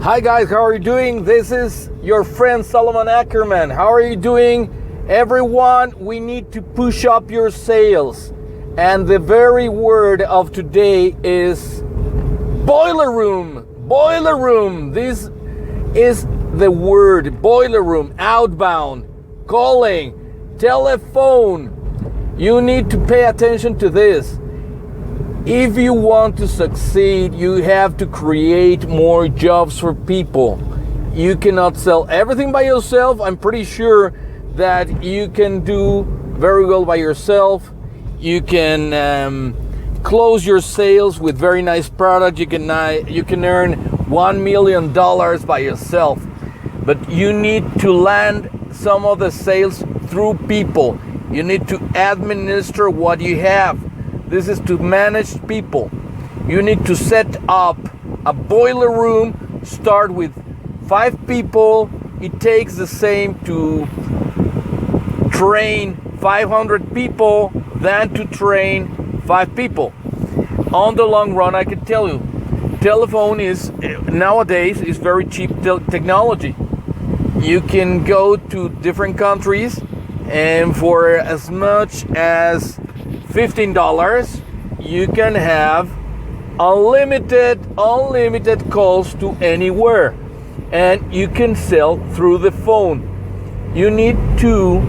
Hi guys, how are you doing? This is your friend Salomon Ackerman. How are you doing? Everyone, we need to push up your sales. And the very word of today is boiler room. Boiler room. This is the word boiler room. Outbound, calling, telephone. You need to pay attention to this. If you want to succeed, you have to create more jobs for people. You cannot sell everything by yourself. I'm pretty sure that you can do very well by yourself. You can close your sales with very nice product. You can earn $1 million by yourself. But you need to land some of the sales through people. You need to administer what you have. This is to manage people. You need to set up a boiler room. Start with 5 people. It takes the same to train 500 people than to train 5 people. On the long run, I can tell you, telephone is nowadays is very cheap technology. You can go to different countries, and for as much as $15, you can have unlimited calls to anywhere, and you can sell through the phone. You need to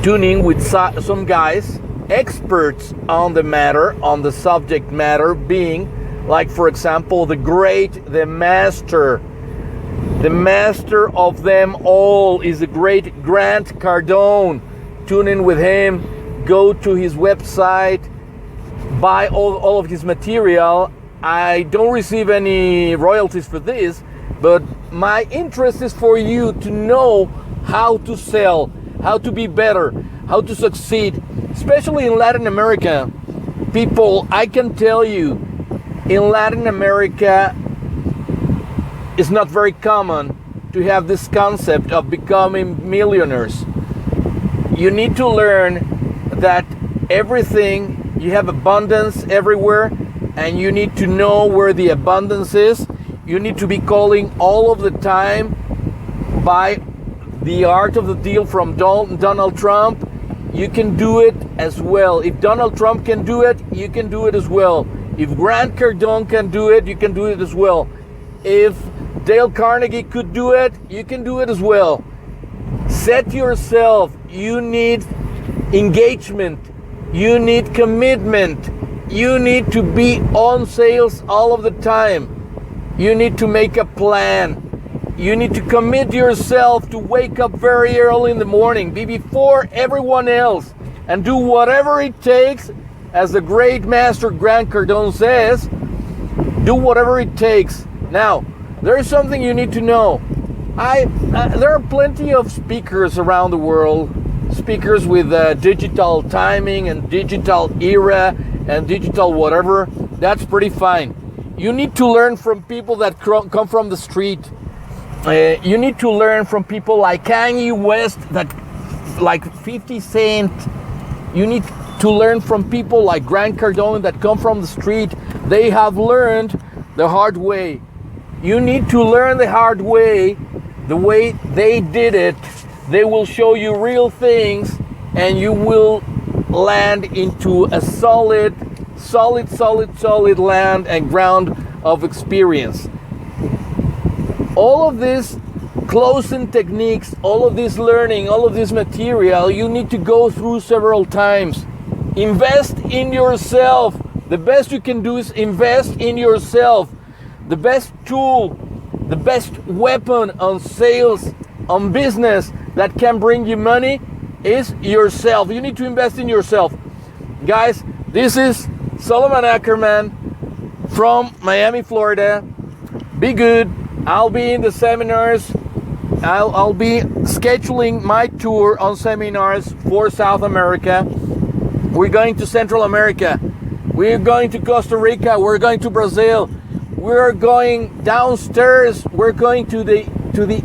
tune in with some guys, experts on the matter, on the subject matter, being like, for example, the master of them all is the great Grant Cardone. Tune in with him. Go to his website, buy all of his material. I don't receive any royalties for this, but my interest is for you to know how to sell, how to be better, how to succeed, especially in Latin America. People, I can tell you, in Latin America, it's not very common to have this concept of becoming millionaires. You need to learn that everything, you have abundance everywhere, and you need to know where the abundance is. You need to be calling all of the time by the art of the deal from Donald Trump. You can do it as well. If Donald Trump can do it, you can do it as well. If Grant Cardone can do it, you can do it as well. If Dale Carnegie could do it, you can do it as well. Set yourself. You need engagement, you need commitment, you need to be on sales all of the time. You need to make a plan. You need to commit yourself to wake up very early in the morning, be before everyone else, and do whatever it takes. As the great master Grant Cardone says, do whatever it takes. Now, there is something you need to know. There are plenty of speakers around the world, speakers with digital timing and digital era and digital whatever. That's pretty fine. You need to learn from people that come from the street. You need to learn from people like Kanye West, like 50 Cent. You need to learn from people like Grant Cardone that come from the street. They have learned the hard way. You need to learn the hard way, the way they did it. They will show you real things, and you will land into a solid land and ground of experience. All of these closing techniques, all of this learning, all of this material, you need to go through several times. Invest in yourself. The best you can do is invest in yourself. The best tool, the best weapon on sales, on business that can bring you money is yourself. You need to invest in yourself. Guys, this is Salomon Ackerman from Miami, Florida. Be good. I'll be in the seminars. I'll be scheduling my tour on seminars for South America. We're going to Central America. We're going to Costa Rica. We're going to Brazil. We're going downstairs. We're going to the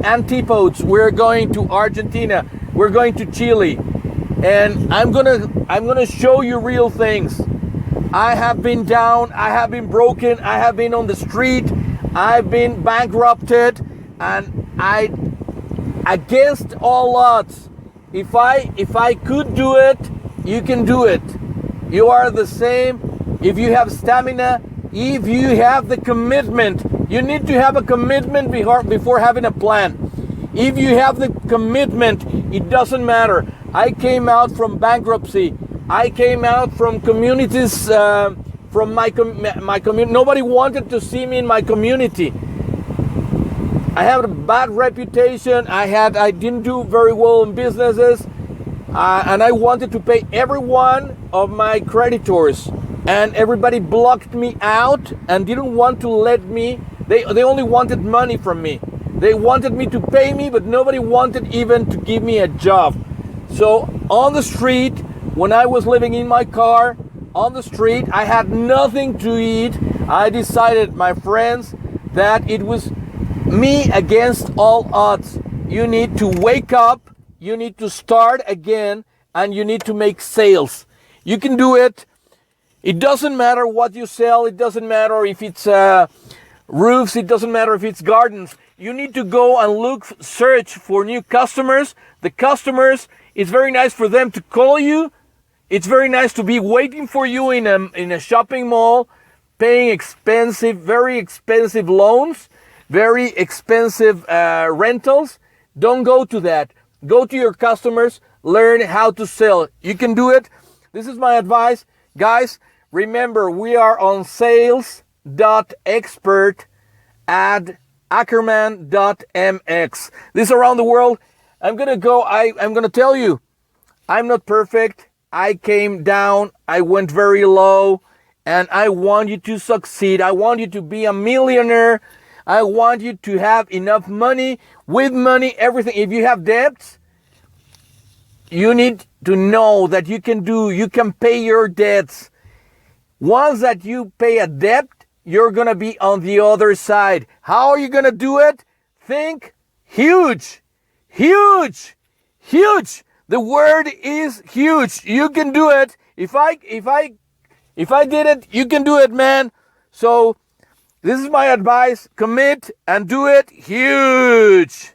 antipodes. We're going to Argentina. We're going to Chile. And I'm gonna show you real things. I have been down, I have been broken, I have been on the street, I've been bankrupted, and against all odds, if I could do it, you can do it. You are the same. If you have stamina, if you have the commitment, you need to have a commitment before having a plan. If you have the commitment, it doesn't matter. I came out from bankruptcy. I came out from communities, from my community. Nobody wanted to see me in my community. I had a bad reputation. I didn't do very well in businesses, and I wanted to pay every one of my creditors, and everybody blocked me out and didn't want to let me. They only wanted money from me. They wanted me to pay me, but nobody wanted even to give me a job. So on the street, when I was living in my car, on the street, I had nothing to eat. I decided, my friends, that it was me against all odds. You need to wake up, you need to start again, and you need to make sales. You can do it. It doesn't matter what you sell. It doesn't matter if it's roofs. It doesn't matter if it's gardens. You need to go and search for new customers. The customers, it's very nice for them to call you. It's very nice to be waiting for you in a shopping mall, paying very expensive loans, very expensive rentals. Don't go to that. Go to your customers, learn how to sell. You can do it. This is my advice. Guys, remember, we are on sales.expert@ackerman.mx. This is around the world. I'm going to tell you, I'm not perfect. I came down, I went very low, and I want you to succeed. I want you to be a millionaire. I want you to have enough money, with money, everything. If you have debts, you need to know that you can pay your debts. Once that you pay a debt, you're going to be on the other side. How are you going to do it? Think huge, huge, huge. The word is huge. You can do it. If I did it, you can do it, man. So this is my advice. Commit and do it huge.